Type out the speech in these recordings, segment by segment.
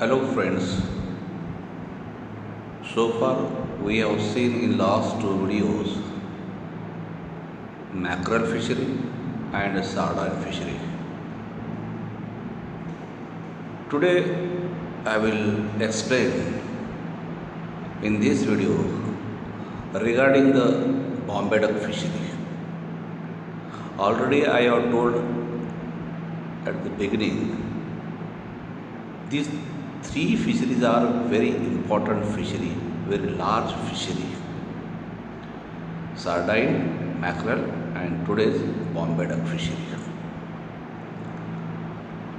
Hello friends, so far we have seen in last two videos mackerel fishery and sardine fishery. Today I will explain in this video regarding the Bombay Duck fishery. Already I have told at the beginning, these three fisheries are very important fishery, very large fishery. Sardine, mackerel and today's Bombay Duck fishery.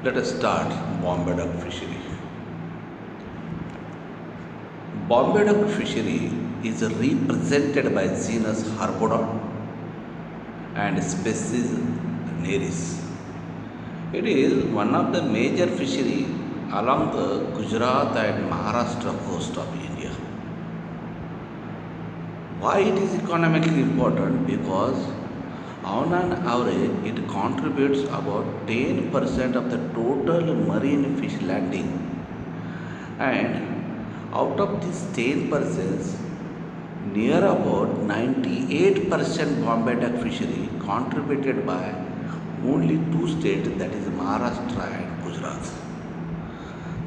Let us start Bombay Duck fishery. Bombay Duck fishery is represented by genus Harpodon and species Neris. It is one of the major fishery along the Gujarat and Maharashtra coast of India. Why it is economically important? Because on an average it contributes about 10% of the total marine fish landing, and out of this 10%, near about 98% Bombay Duck fishery contributed by only two states, that is Maharashtra and Gujarat.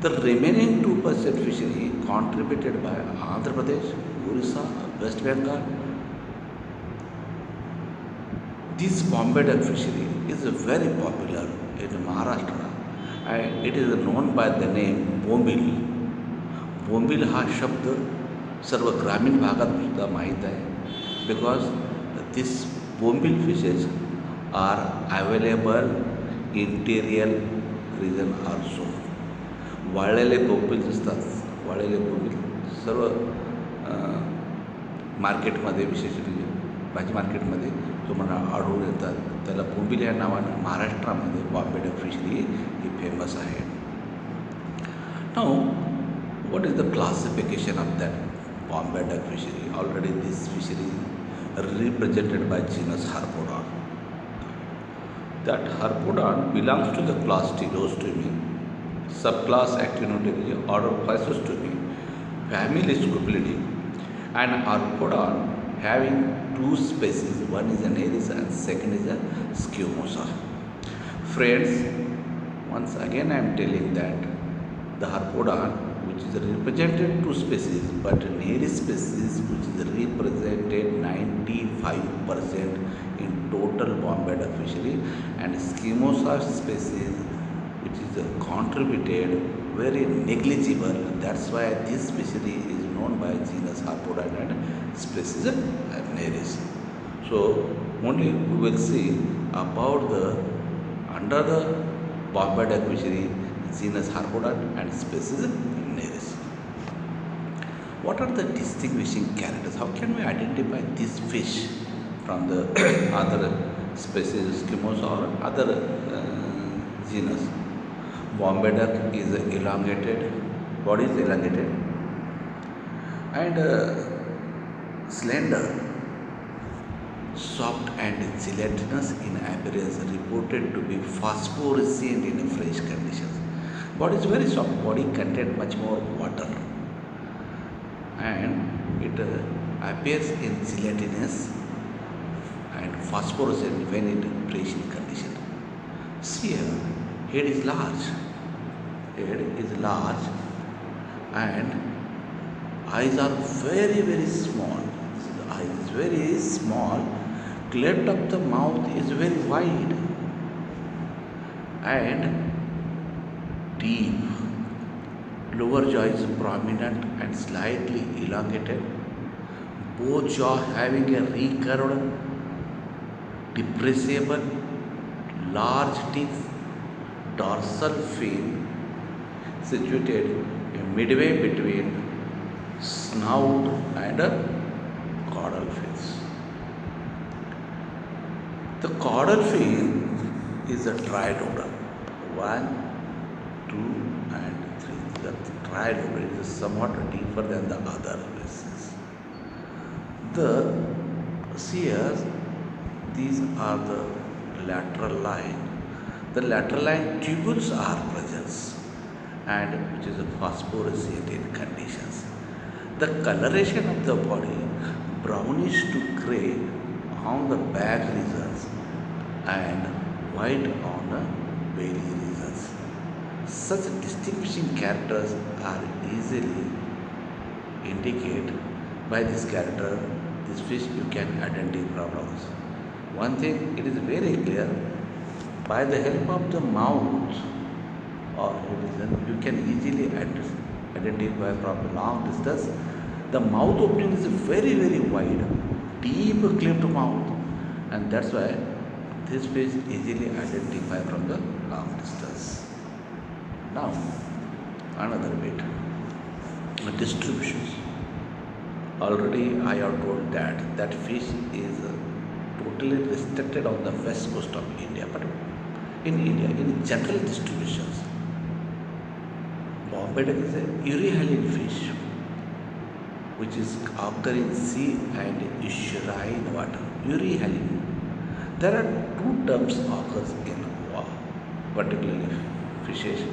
The remaining 2% fishery contributed by Andhra Pradesh, Orissa, West Bengal. This Bombay Duck fishery is very popular in Maharashtra and it is known by the name bombil. Bombil हा शब्द सर्व ग्रामीण भागात सुद्धा माहीत आहे, because this bombil fishes are available interior region also. वाळलेले बोंबील असतात, वाळलेले बोंबील सर्व मार्केटमध्ये, विशेष म्हणजे भाजी मार्केटमध्ये तुम्हाला आढळून येतात. त्याला बोंबील या नावानं महाराष्ट्रामध्ये बॉम्बे डक फिशरी ही फेमस आहे. Now what is the classification of that Bombay Duck fishery? Already this fishery is represented by genus Harpodon. That Harpodon belongs to the class Stelostomi, subclass Actinodactyly, order Physostomii, family Scupolidae, and Harpodon having two species, one is an Neris and second is a Squamosa. Friends, once again I am telling that the Harpodon, which is represented two species, but Neris species which is represented 95% in total Bombay Duck fishery, and Squamosa species which is contributed very negligible. That's why this fishery is known by genus Harpodon and species Neris. So only we will see about the under the Bombay Duck fishery genus Harpodon and species Neris. What are the distinguishing characters? How can we identify this fish from the other species, Squamosa or other genus? Bombay Duck is elongated, body is elongated and slender, soft and gelatinous in appearance, reported to be phosphorescent in fresh conditions. Body is very soft, body contains much more water, and it appears in gelatinous and phosphorescent when it fresh in condition. See here, head is large, and eyes are very small. The eye is very small, cleft of the mouth is very wide and deep. Lower jaw is prominent and slightly elongated. Both jaw having a recurved, depressible, large teeth. Dorsal fin situated midway between snout and caudal fins. The caudal fin is a triloder. 1, 2 and 3. The triloder is somewhat deeper than the other races. These are the lateral line. The lateral line tubules are present and which is a phosphorescent conditions. The coloration of the body brownish to grey on the back regions and white on the belly regions. Such distinguishing characters are easily indicated by this character. This fish you can identify from. One thing it is very clear, by the help of the mouth or horizon you can easily identify from a long distance. The mouth opening is very wide, deep cleft mouth, and that's why this fish easily identify from the long distance. Now another bit, the distributions. Already I have told that fish is totally restricted on the west coast of India, but in India in general distributions, Bombay duck is a euryhaline fish which is occur in sea and estuarine water. Euryhaline. There are two terms occurs in particularly fishes: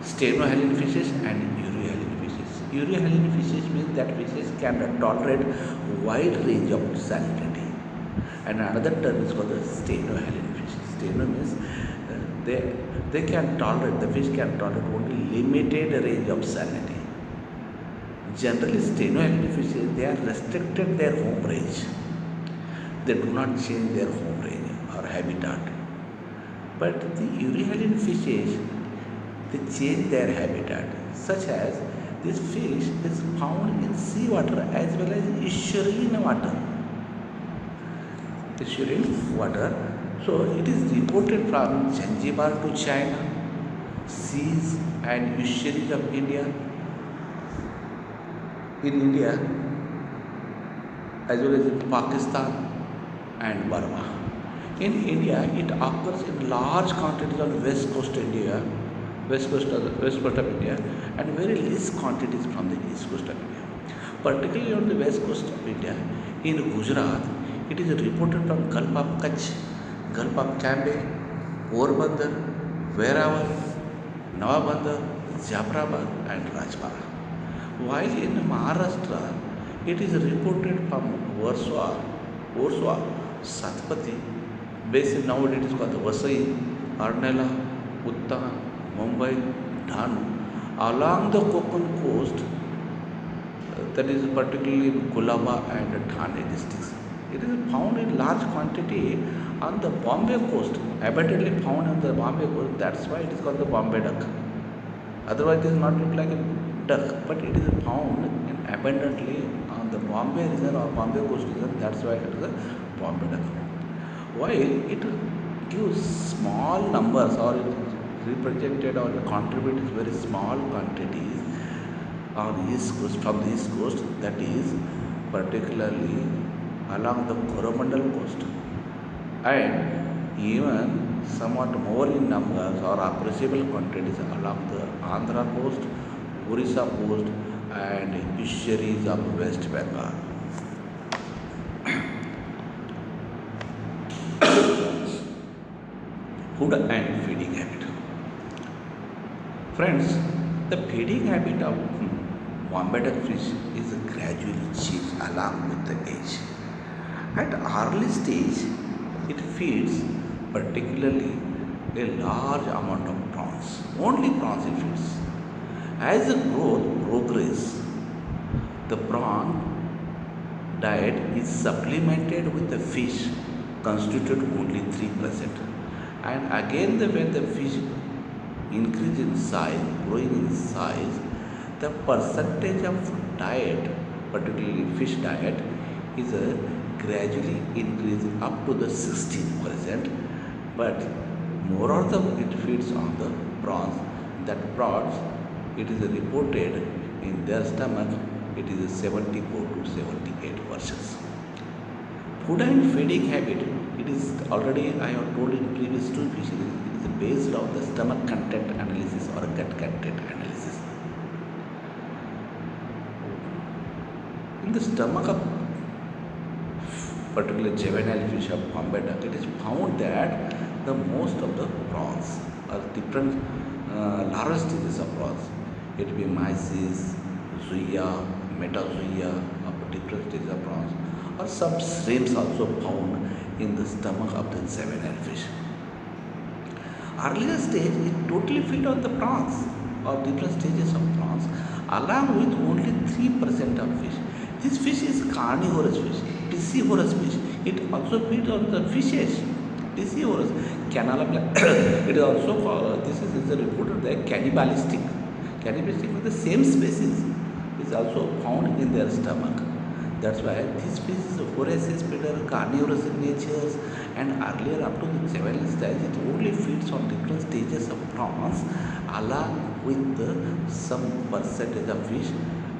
stenohaline fishes and euryhaline fishes. Euryhaline fishes means that fishes can tolerate wide range of salinity, and another term is called the stenohaline fishes. Steno means they they can tolerate, the fish can tolerate only limited range of salinity. Generally, stenohaline fishes they are restricted their home range. They do not change their home range or habitat. But the euryhaline fishes they change their habitat, such as this fish is found in seawater as well as estuarine water. Estuarine water. So it is reported from Zanzibar to China, seas and estuaries of India, in India as well as in Pakistan and Burma. In India, it occurs in large quantities on west coast India, west coast of India, and very least quantities from the east coast of India. Particularly on the west coast of India, in Gujarat, it is reported from Gulf of Kutch, Gulf of Cambay, Porbandar, Veeravar, Nawabandar, Jafrabad, and Rajpara. While in Maharashtra, it is reported from Warsaw, Satpati, based nowadays it is called Vasai, Arnela, Utta, Mumbai, Dhanu, along the Konkan coast, that is particularly in Kolaba and Thane districts. It is found in large quantity on the Bombay coast, abundantly found on the Bombay coast. That's why it is called the Bombay duck. Otherwise, it is not look like a duck, but it is found in abundantly on the Bombay region or Bombay coast region. That's why it is a Bombay duck. While it gives small numbers or it is represented or contributes very small quantities on the east coast, from the east coast, that is particularly along the Coromandel coast, and even somewhat more in numbers or appreciable quantities along the Andhra coast, Orissa coast, and fisheries of West Bengal. Food and feeding habit. Friends, the feeding habit of Bombay duck fish is gradually changed along with the age. At early stage, it feeds particularly a large amount of prawns. Only prawns it feeds. As the growth progresses, the prawn diet is supplemented with the fish constituted only 3%. And again, when the fish increase in size, growing in size, the percentage of diet, particularly fish diet, is gradually increasing up to the 16%. But more of them it feeds on the prawns. That prawns, it is reported in their stomach, it is 74 to 78%. Food and feeding habit, it is already I have told in previous two fisheries, it is based on the stomach content analysis or gut content analysis. In the stomach of particularly juvenile fish of Bombay duck, it is found that the most of the prawns are different large stages of prawns. It will be mysis, zoea, metazoea of different stages of prawns, or some shrimps also found in the stomach of the juvenile fish. Earlier stage, it totally feed on the prawns or different stages of prawns, along with only 3% of fish. This fish is carnivorous fish, piscivorous fish. It also feeds on the fishes. Piscivorous, cannibal. It is also called, this is reported that cannibalistic. Cannibalistic with the same species is also found in their stomach. That's why this fish is voracious feeder, carnivorous in nature, and earlier up to the juvenile stage, it only feeds on different stages of prawns, along with some percentage of fish,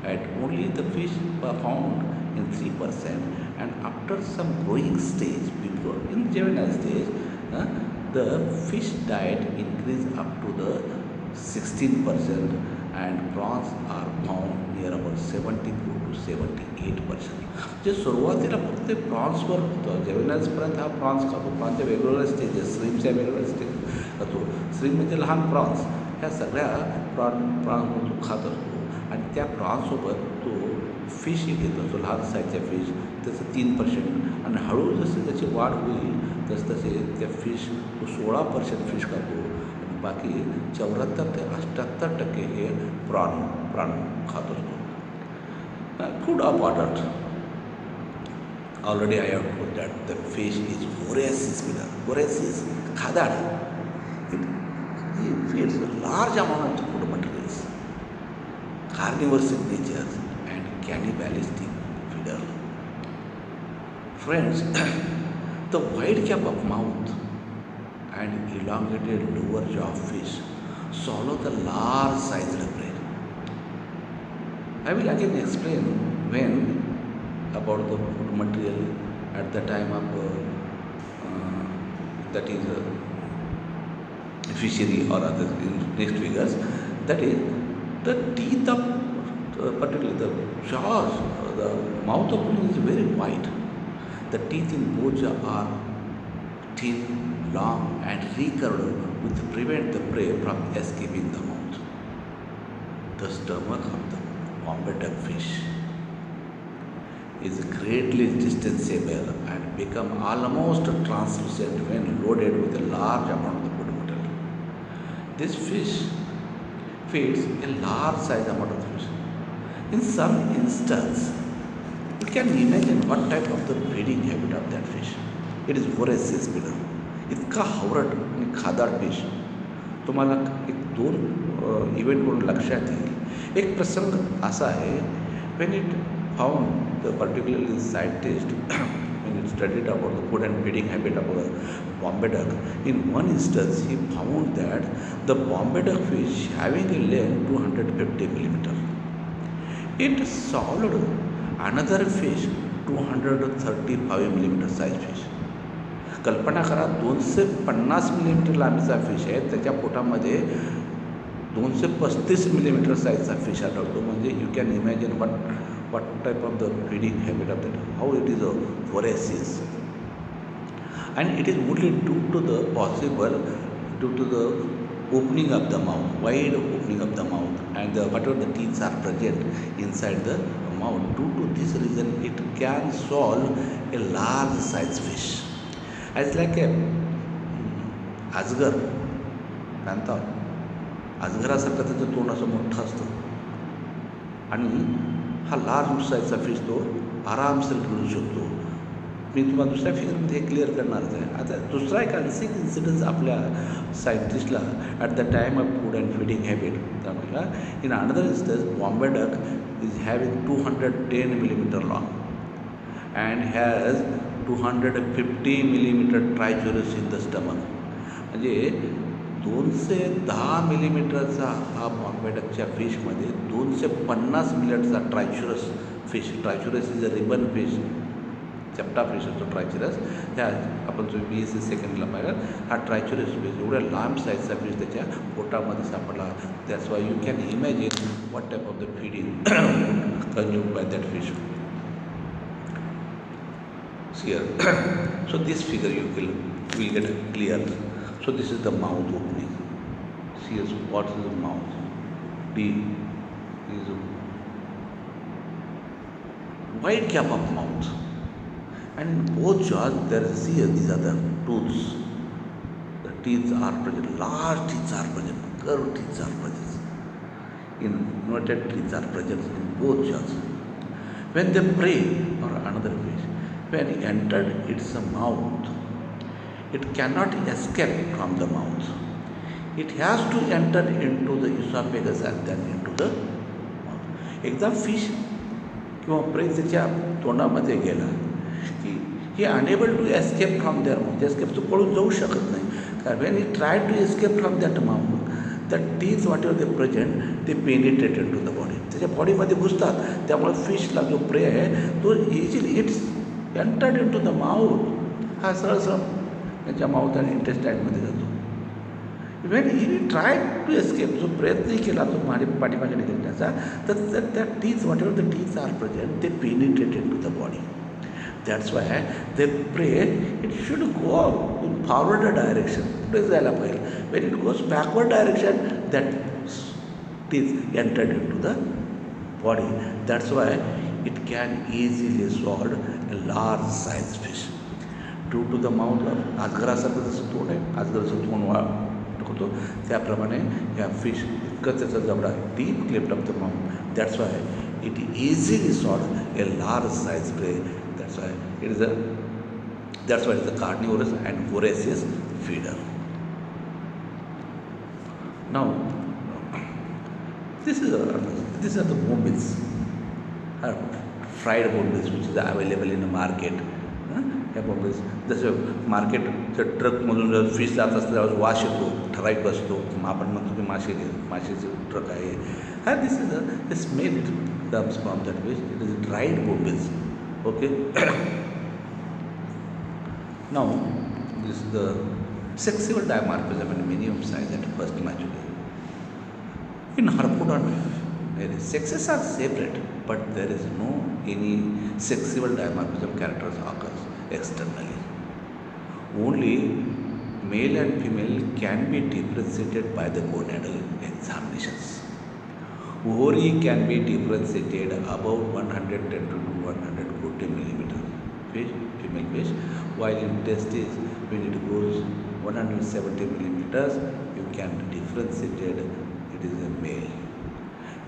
and only the fish were found in 3%. And after some growing stage, before in juvenile stage, uh, the fish diet increased up to the 16%, and prawns are found near about 74 to 78%. जे सुरुवातीला फक्त ते प्रॉन्सवर होतं, जेवणाचपर्यंत हा prawns खातो. प्रॉन्सच्या वेगवेगळ्या stages, श्रीम्सच्या वेगवेगळ्या stages खातो. श्रीम म्हणजे लहान प्रॉन्स, ह्या सगळ्या प्रॉन्स तो खात असतो. आणि त्या प्रॉन्ससोबत तो फिश घेत असतो, लहान साईजच्या फिश, त्याचं 3%. आणि हळूहळू जसे त्याची वाढ होईल तसे त्या फिश तो 16% फिश खातो. बाकी 74 ते 78% हे प्राण खात असतो. Food of adult. Already I have told that the fish is voracious feeder. Voracious, खादाड. It feeds a large amount of food materials. Carnivorous in nature and cannibalistic feeder. Friends, the wide cap of mouth and elongated lower jaw of fish swallow the large sized prey. I will again explain when about the food material at the time of that is fishery or other in next figures. That is the teeth of particularly the jaws, the mouth of fish is very wide. The teeth in both jaws are thin, long and recurved which prevent the prey from escaping the mouth. The stomach of the Bombay Duck fish is greatly distastable and become almost translucent when loaded with a large amount of food material. This fish feeds a large size amount of fish. In some instance, you can imagine what type of the breeding habit of that fish. It is voracious feeder. इतका हावरट आणि खादाड fish. तुम्हाला एक 2 इव्हेंटवरून लक्षात येईल. एक प्रसंग असा आहे, when it found the particularly scientist when it studied about the food and feeding habit of a Bombay duck, in one instance he found that the Bombay duck fish having a length 250 millimeter, it swallowed another fish 235 millimeter size fish. कल्पना करा, 250 millimetre लांबीचा fish आहे, त्याच्या पोटामध्ये 235 millimetre साईजचा fish आढळतो. म्हणजे you can imagine what type of the feeding habit of that, how it is voracious. And it is only due to the opening of the mouth, wide opening of the mouth, and whatever the teeth are present inside the mouth. Due to this reason, it can swallow a large size fish. As like a अजगर, पॅन्थॉर, अजगरासारखं त्याचं तोंड असं मोठं असतं आणि हा large साईजचा fish तो आरामशीर घेऊ शकतो. मी तुम्हाला दुसऱ्या फिगरमध्ये हे क्लिअर करणारच आहे. आता दुसरा एक आणखी इन्सिडन्स आपल्या सायंटिस्टला at the time of food and feeding habit त्यामुळे in another instance Bombay duck is having 210 millimeter long and has 250 millimeter trichurus in the stomach. म्हणजे 210 मिलीमीटरचा हा बॉम्बे डकच्या फिशमध्ये 250 मिलीमीटरचा Trichiurus fish. Trichiurus is a ribbon fish, चपटा fish असतो Trichiurus. त्या आपण जो B.Sc. सेकंडला पाहिला, हा ट्रायच्युरस फिश एवढ्या लांब साईजचा फिश त्याच्या पोटामध्ये सापडला. That's why you can imagine what type of the feeding consumed by that fish. Here, so this figure you will get clear. So this is the mouth opening. Here's what is the mouth. D is a wide gap of mouth, and in both jaws there is here these are the tooths. The teeth are present, large teeth are present, curved teeth are present, inverted teeth are present in both jaws. When they prey or another fish, when it entered its mouth, it cannot escape from the mouth. It has to enter into the esophagus and then into the mouth. एकदा fish किंवा prey त्याच्या तोंडामध्ये गेला की he enable to escape from their mouth. Escape तो पळून जाऊ शकत नाही. कारण when he try to escape from that mouth, that teeth whatever they present ते पेनिट्रेटेड टू द बॉडी. त्याच्या बॉडीमध्ये घुसतात. त्यामुळे फिशला जो प्रे आहे तो easily it's entered in to the mouth. हा सरळ त्याच्या माउथ आणि इंटेस्टाईनमध्ये जातो. When he try to escape, जो प्रयत्नही केला तो पाठीमागे घेण्याचा, तर त्या teeth whatever the teeth are present ते penetrated to the body. That's why they prey it should go in forward direction. पुढे जायला पाहिजे. When it goes backward direction that teeth entered in to the body. That's why it can easily swallowed a large size fish. True to the mouth. अजगरासारखं जसं तोंड आहे, अजगराचं तोंड होतो त्याप्रमाणे ह्या फिश इतकं त्याचा जबडा deep clipped off the mouth. That's why it easily swallowed a large size prey. That's why it is a carnivorous and voracious feeder. Now this is the bombills, fried bombills which is available in the market. ह्या बॉम्बेज जसं मार्केटच्या ट्रकमधून जर fish जात असतं त्यावेळेस वास येतो, ठराविक बसतो. आपण म्हणतो की मासेचे ट्रक आहे. हा this is a smell it comes from that fish. It is dried Bombays. Okay. Now this the sexual dimorphism and minimum size at first maturity. In Harpodon, sexes are separate, but there is no any sexual dimorphism characters occurs externally. Only male and female can be differentiated by the gonadal examinations. Ovary can be differentiated above 110 to 140 millimeter fish, female fish, while in testes when it goes 170 millimeters, you can differentiate it is a male.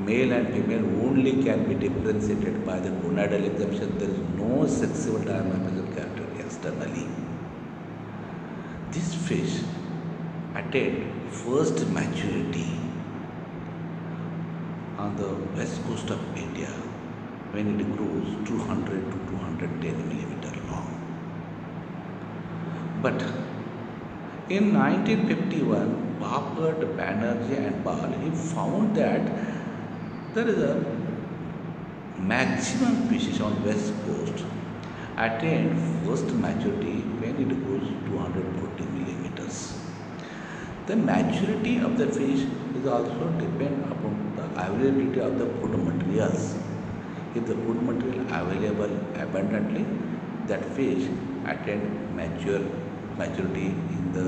Male and female only can be differentiated by the gonadal examination. There is no sexual dimorphism character externally. This fish attained first maturity on the west coast of India when it grows 200 to 210 millimeter long. But in 1951, Bapat, Banerjee and Bal, he found that there is a maximum species on west coast attained first maturity when it goes 240 millimeters. The maturity of the fish is also depend upon the availability of the food materials. If the food material available abundantly, that fish attained maturity in the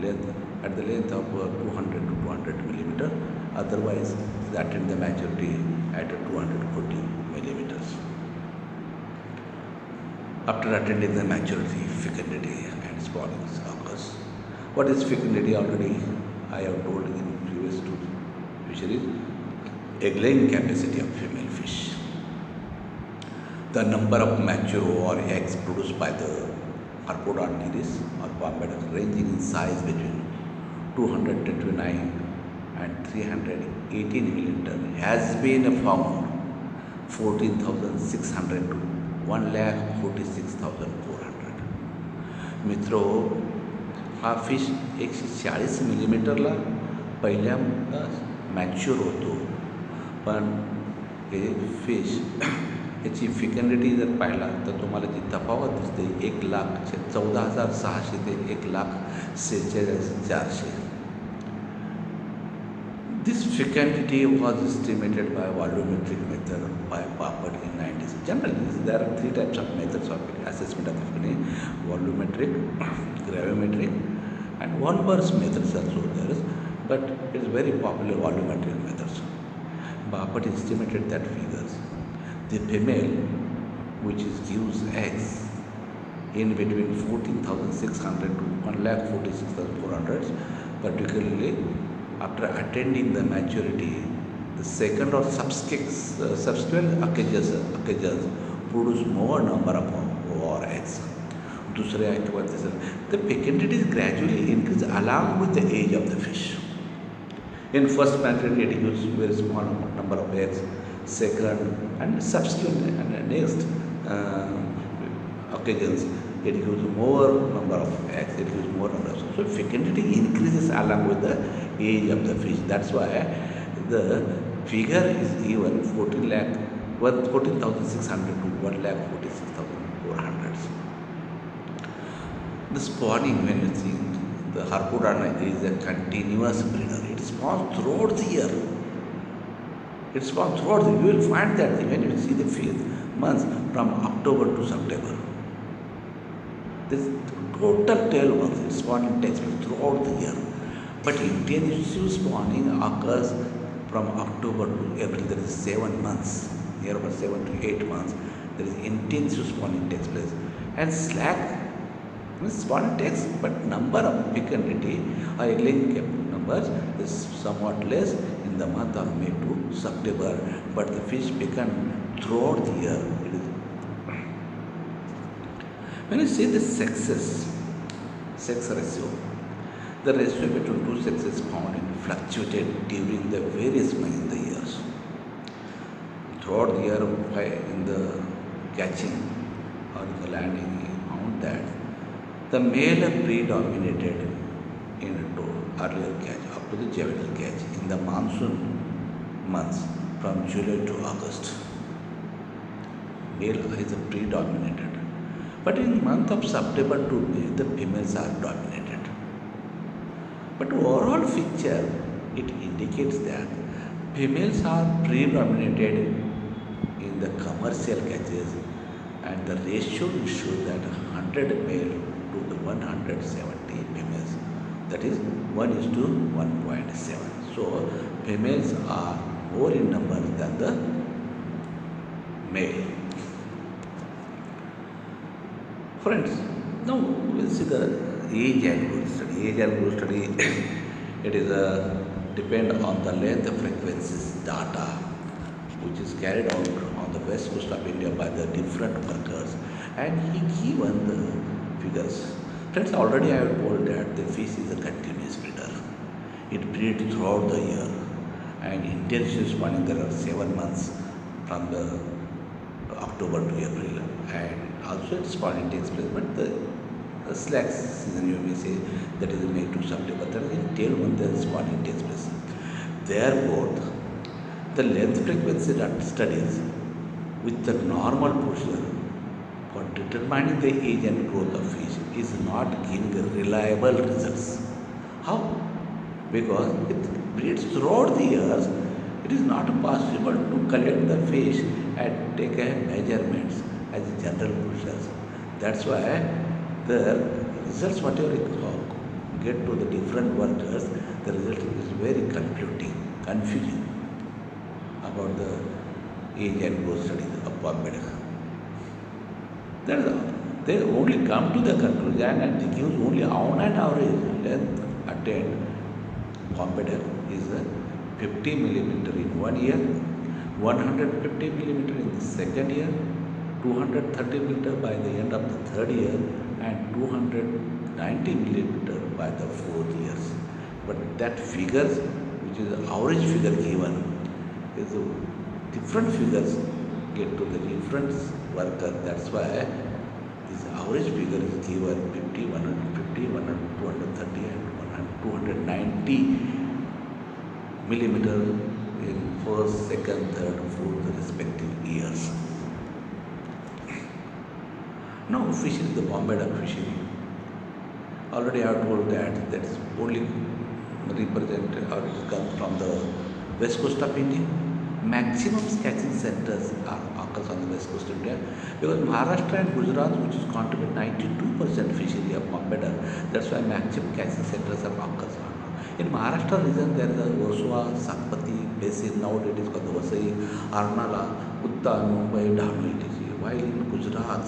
length at the length of 200 to 200 millimeter. Otherwise, it attained the maturity at 240 millimeters. After attaining the maturity, fecundity and spawning occurs. What is fecundity? Already I have told in previous two fisheries. Egg laying capacity of female fish. The number of mature or eggs produced by the Harpodon or Bombay Duck ranging in size between 229 and 318 millimeter has been found 14,600 to 1,46,400. मित्रो, हा fish 140 मिलीमीटरला पहिल्यांदा mature होतो. पण हे fish याची फिकॅन्डिटी जर पाहिला तर तुम्हाला जी तफावत दिसते 1,14,600 ते 1,46,400. This fecundity was estimated by volumetric method by Bapat in 1990s. Generally, there are three types of methods of assessment of fecundity: volumetric, gravimetric, and Wahlberg's methods also there is. but it is very popular volumetric methods. But estimated that figures. The female, which is gives eggs in between 14,600 to 1,46,400, particularly after attaining the maturity, the second or subsequent occasions produce more number of or eggs. दूसरे किंवा तिसरं the fecundity is gradually increased along with the age of the fish. In first maturity, it gives very small number of eggs. Second and subsequent and next occasions, it gives more number of eggs. It gives more number of so fecundity increases along with the age of the fish. That's why the figure is given 14,600 to 1,46,400. The spawning, when you see the harpudana is a continuous breeder. It spawns throughout the year. It spawns throughout the year. You will find that when you see the months from October to September. This total 12 months, its spawning takes place throughout the year. But intensive spawning occurs from October to April. There is 7 months. Here about 7 to 8 months. There is intensive spawning takes place. And slack spawning takes, but number of fecundity or egg numbers is somewhat less in the month of May to September, but the fish fecund throughout the year. When you see the sex ratio, the ratio between two sexes found fluctuated during the various months in the years. Throughout the year, in the catching or the landing, we found that the male predominated in earlier catch up to the juvenile catch in the monsoon months from July to August. Male is predominated. But in the month of September to May, the females are dominated. But overall picture, it indicates that females are predominated in the commercial catches, and the ratio shows that 100 male to the 170 females, that is 1:1.7. So females are more in number than the male. Friends, now we will see the age and growth study. Age and growth study it is depend on the length of frequencies data which is carried out on the west coast of India by the different workers, and he given the figures. Friends, already I have told that the fish is a continuous breeder. It breeds throughout the year, and intensive spawning there are 7 months from the October to April, and also its spawning takes place. But the slack season, you may say, that is May to September. That is in tail when the spawning takes place. Therefore, the length frequency studies with the normal procedure for determining the age and growth of fish is not giving reliable results. How? Because it breeds throughout the years. It is not possible to collect the fish and take a measurements as a general procedure. That's why the results whatever you get to the different workers, the result is very confusing about the age and growth studies of Bombay Duck. They only come to the conclusion and they give only on an average length attained. Bombay Duck is 50 millimeter in 1 year, 150 millimeter in the second year, 230 millimeter by the end of the third year, and 290 millimeter by the fourth years. But that figures, which is the average figure given, is different figures get to the different worker. That's why this average figure is given 50, 150, 230 and 290 millimeter in first, second, third, fourth respective years. Now fishery, the Bombay Duck fishery. Already I have told that is only represented or it comes from the west coast of India. Maximum catching centers are occurs on the west coast of India, because Maharashtra and Gujarat, which is contribute 92% fishery of Bombay Duck. That's why maximum catching centers are occurs on. In Maharashtra region, there is a Versova, Sakpati, Basin, now it is called Vasai, Arnala, Uttar, Mumbai, Dhanu, etc. While in Gujarat,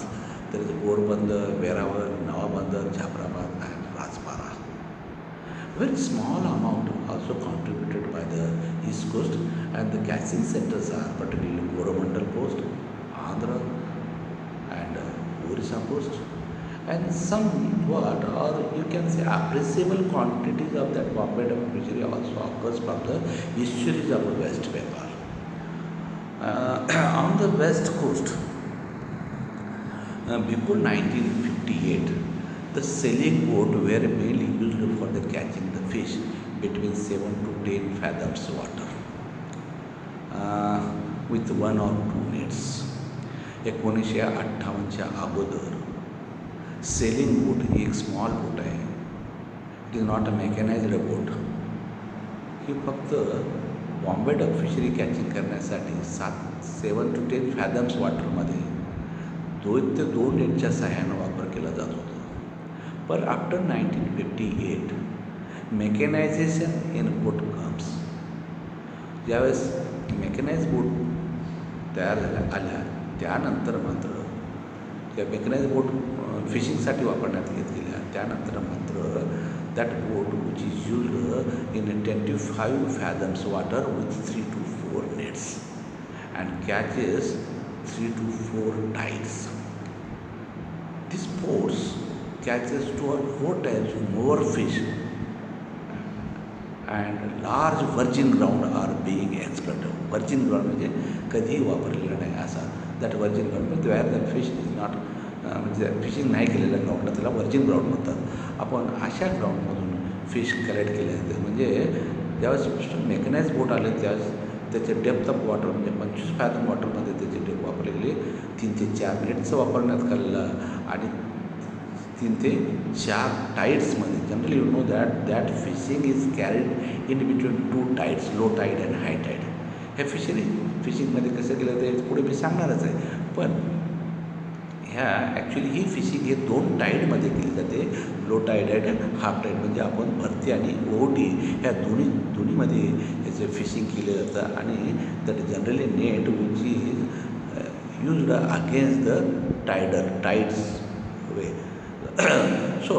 there is Porbandar, Veeravar, Navabandar, Jafrabad, and Rajpara. Very small amount also contributed by the East Coast, and the catching centers are particularly Coromandel Coast, Andhra, and Orissa Coast, and somewhat, or you can say appreciable quantities of that Bombay Duck fishery also occurs from the estuaries of West Bengal. On the west coast, before 1958, the sailing boat were mainly used for the catching the fish between 7 to 10 fathoms water with one or two nets. 1958च्या अगोदर selling boat ही एक small boat आहे. It is not a mechanised boat. ही फक्त Bombay duck fishery catching करण्यासाठी 7 to 10 फॅदम्स वॉटरमध्ये 2 ते 2 नेटच्या सहाय्यानं वापर केला जात होता. पण आफ्टर 1958 मेकॅनायझेशन इन बोट कम्स. ज्यावेळेस मेकॅनाइज बोट तयार आल्या त्यानंतर मात्र त्या मेकॅनाइज बोट फिशिंगसाठी वापरण्यात येत गेल्या. त्यानंतर मात्र that boat which is used in 25 fathoms water with 3 to 4 nets and catches 3 to 4 tides. These boats catches 2 or 4 times more fish, and large virgin ground are being exploited. Virgin ground म्हणजे कधीही वापरलेलं नाही असा. That virgin ground म्हणजे where that fish is not म्हणजे fishing नाही केलेल्या ग्राउंडला त्याला व्हर्जिन ग्राउंड म्हणतात. आपण अशा ग्राउंडमधून फिश कलेक्ट केले जाते. म्हणजे ज्यावेळेस मेकॅनाइज बोट आले त्यावेळेस त्याचे डेप्थ ऑफ वॉटर म्हणजे 25 फॅथम वॉटरमध्ये त्याची डेप वापरलेली 3 ते 4 नेटचं वापरण्यात आलेलं आणि 3 ते 4 टाईड्समध्ये. Generally you know that fishing is carried in between 2 tides, low tide and high tide. हे फिशिंगमध्ये कसं केलं ते पुढे मी सांगणारच आहे. पण ह्या ॲक्च्युली ही फिशिंग हे 2 टाईडमध्ये केली जाते. लो टाईड अँड हाफ टाईड म्हणजे आपण भरती आणि ओहोटी ह्या दोन्हीमध्ये याचं फिशिंग केलं जातं. आणि that generally net which is used against the tides way. So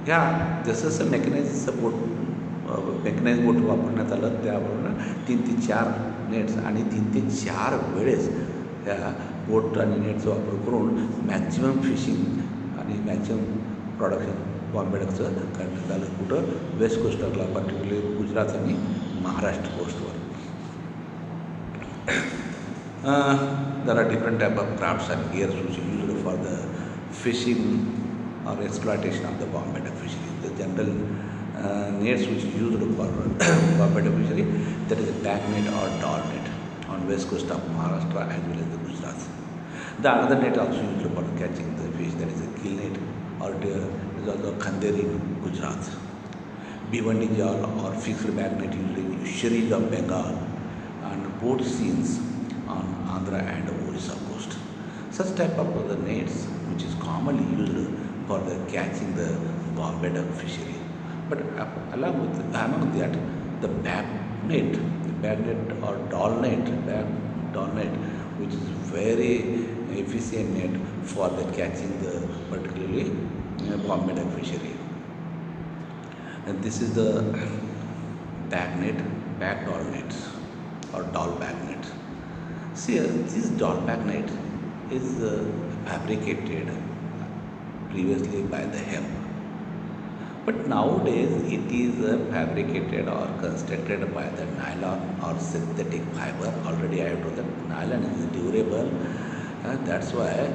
ह्या जसं मेकॅनाइज बोट वापरण्यात आलं त्यावरून 3 ते 4 नेट्स आणि 3 ते 4 वेळेस ह्या बोट आणि नेटचा वापर करून मॅक्झिमम फिशिंग आणि मॅक्झिमम प्रोडक्शन बॉम्बे डकचं करण्यात आलं. कुठं? वेस्ट कोस्टला, पर्टिक्युलरली गुजरात आणि Maharashtra कोस्टवर. there are different type of crafts and gears which are used for the fishing or exploitation of the Bombay Duck fishery. The general nets which is used for Bombay Duck fishery, that is a bag net or doll net on west coast of Maharashtra as well as the Gujarat. The another net also used for catching the fish, that is a gill net or is also Khanderi in Gujarat. Bhiwandi jal or fixed bag net used in fisheries of Bengal and boat scenes on Andhra and Orissa coast. Such type of the nets which is commonly used for the catching the Bombay Duck fishery. But among that, the bag net or doll net, which is very efficient net for the catching the particularly Bombay Duck fishery. And this is the bag doll net or doll bag net. See, this doll bag net is fabricated previously by the hemp, but nowadays it is fabricated or constructed by the nylon or synthetic fiber. Already I have told that nylon is durable, that's why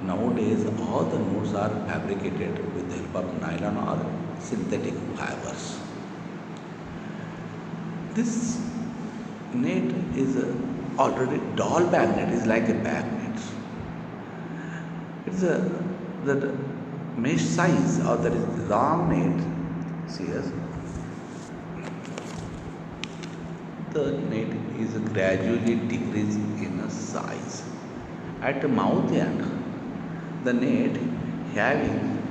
nowadays all the notes are fabricated with the help of nylon or synthetic fibers. This net is already doll bag net is like a bag net. It's the mesh size or that is long net. See here, the net is gradually decreasing in size. At the mouth end, the net having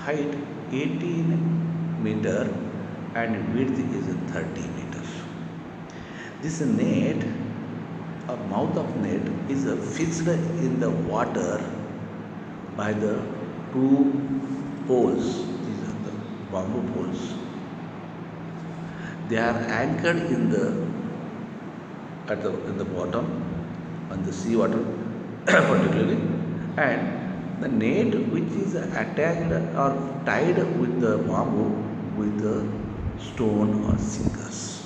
height 18 meter and width is 30 meters. This net or mouth of net is fixed in the water by the two poles. These are the bamboo poles. They are anchored in the bottom on the sea water particularly, and the net which is attached or tied with the bamboo with the stone or sinkers.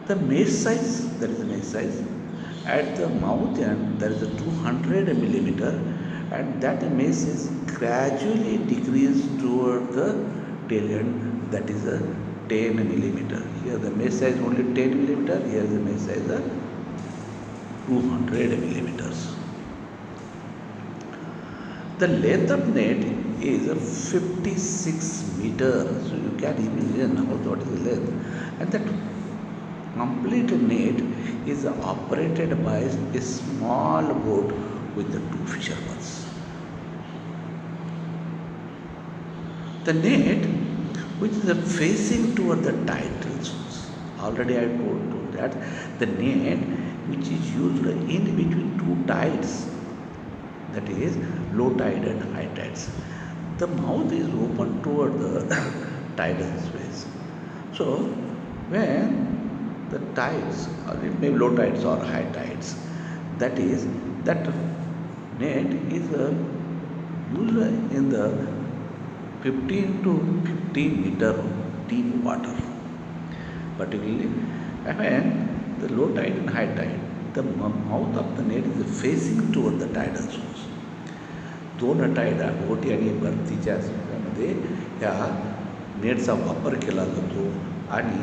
The mesh size, that is the mesh size, at the mouth end there is a 200 millimeter, and that mesh is gradually decreased toward the tail end, that is a 10 millimeter. Here the mesh size only 10 millimeter, here the mesh size is 200 millimeters. The length of net is 56 meters, so you can imagine what is the length, and that complete net is operated by a small boat with the two fishermen. The net which is facing toward the tidal source. Already I told you that the net which is used in between two tides, that is low tide and high tides, the mouth is open toward the tidal space. So when the tides, or it may be low tides or high tides, that net is used in the 15 to 15 meter deep water. Particularly when the low tide and high tide, the mouth of the net is facing toward the tidal source. दोन tied OT आणि भरतीच्या मध्ये ह्या नेटचा वापर केला जातो, आणि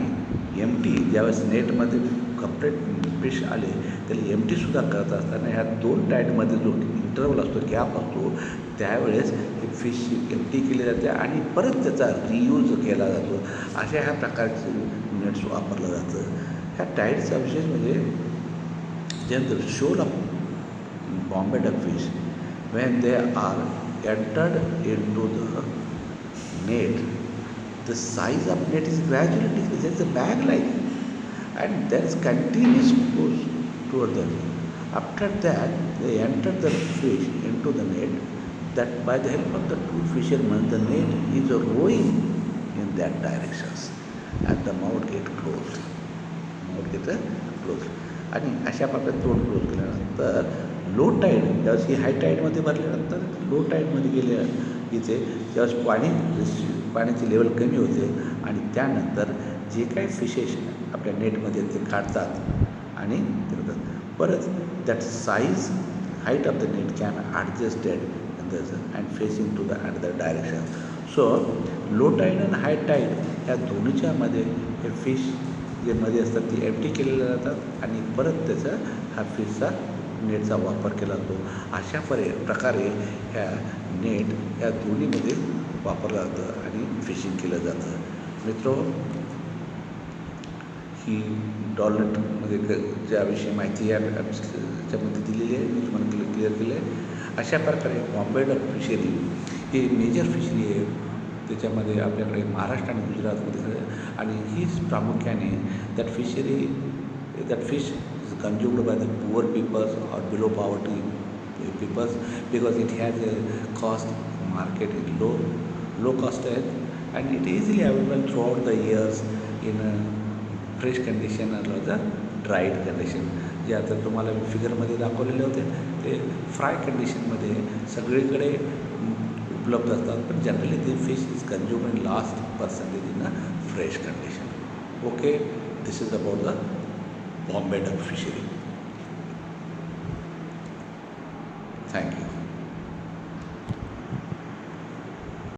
M T ज्यावेळेस नेटमध्ये कम्प्लीट फिश आले त्याला एम टीसुद्धा करत असताना ह्या दोन टाईडमध्ये जो इंटरवल असतो, गॅप असतो, त्यावेळेस हे फिश एम टी केली जाते आणि परत त्याचा रियूज केला जातो. अशा ह्या प्रकारचे नेट्स वापरलं जातं. ह्या टाईडचा विशेष म्हणजे ज्यानंतर shoal of Bombay duck fish, when they are entered into the net, the size of net is gradually decreased. There is a bag like, and there is continuous push toward the net. After that, they enter the fish into the net. That by the help of the two fishermen, the net is rowing in that directions, and the mouth get closed. Mouth get closed. आणि अशा प्रकारे तोंड close केल्यानंतर लो tied ज्यावेळेस ही हाय टाईडमध्ये भरल्यानंतर लो टाईडमध्ये गेल्या इथे ज्यावेळेस पाण्याची लेवल कमी होते, आणि त्यानंतर जे काही फिशेस आपल्या नेटमध्ये ते काढतात आणि ते करतात. परत that size height of the net can adjusted and facing to the other direction. So low tide आणि हाय टाईड ह्या दोन्हीच्यामध्ये हे फिश जे मध्ये असतात ती एम्प्टी केलेल्या जातात, आणि परत त्याचा हा फिशचा नेटचा वापर केला जातो. अशा प्रकारे ह्या नेट ह्या दोन्हीमध्ये वापरलं जातं आणि फिशिंग केलं जातं. मित्रो, ही डॉलरमध्ये ज्याविषयी माहिती याच्यामध्ये दिलेली आहे, मी तुम्हाला क्लिअर केलं आहे. अशा प्रकारे बॉम्बे डक फिशरी ही मेजर फिशरी आहे. त्याच्यामध्ये आपल्याकडे महाराष्ट्र आणि गुजरातमध्ये, आणि हीच प्रामुख्याने that fish is consumed by the poor peoples or below poverty peoples, because it has a cost market is low cost आहेत, and it easily available throughout the years in fresh condition or the dried condition. जे आता तुम्हाला फिगरमध्ये दाखवलेले होते ते fry कंडिशनमध्ये सगळीकडे उपलब्ध असतात, पण generally the fish is consumed in last percentage in a fresh condition. Okay, this is about the Bombay duck fishery. Thank you.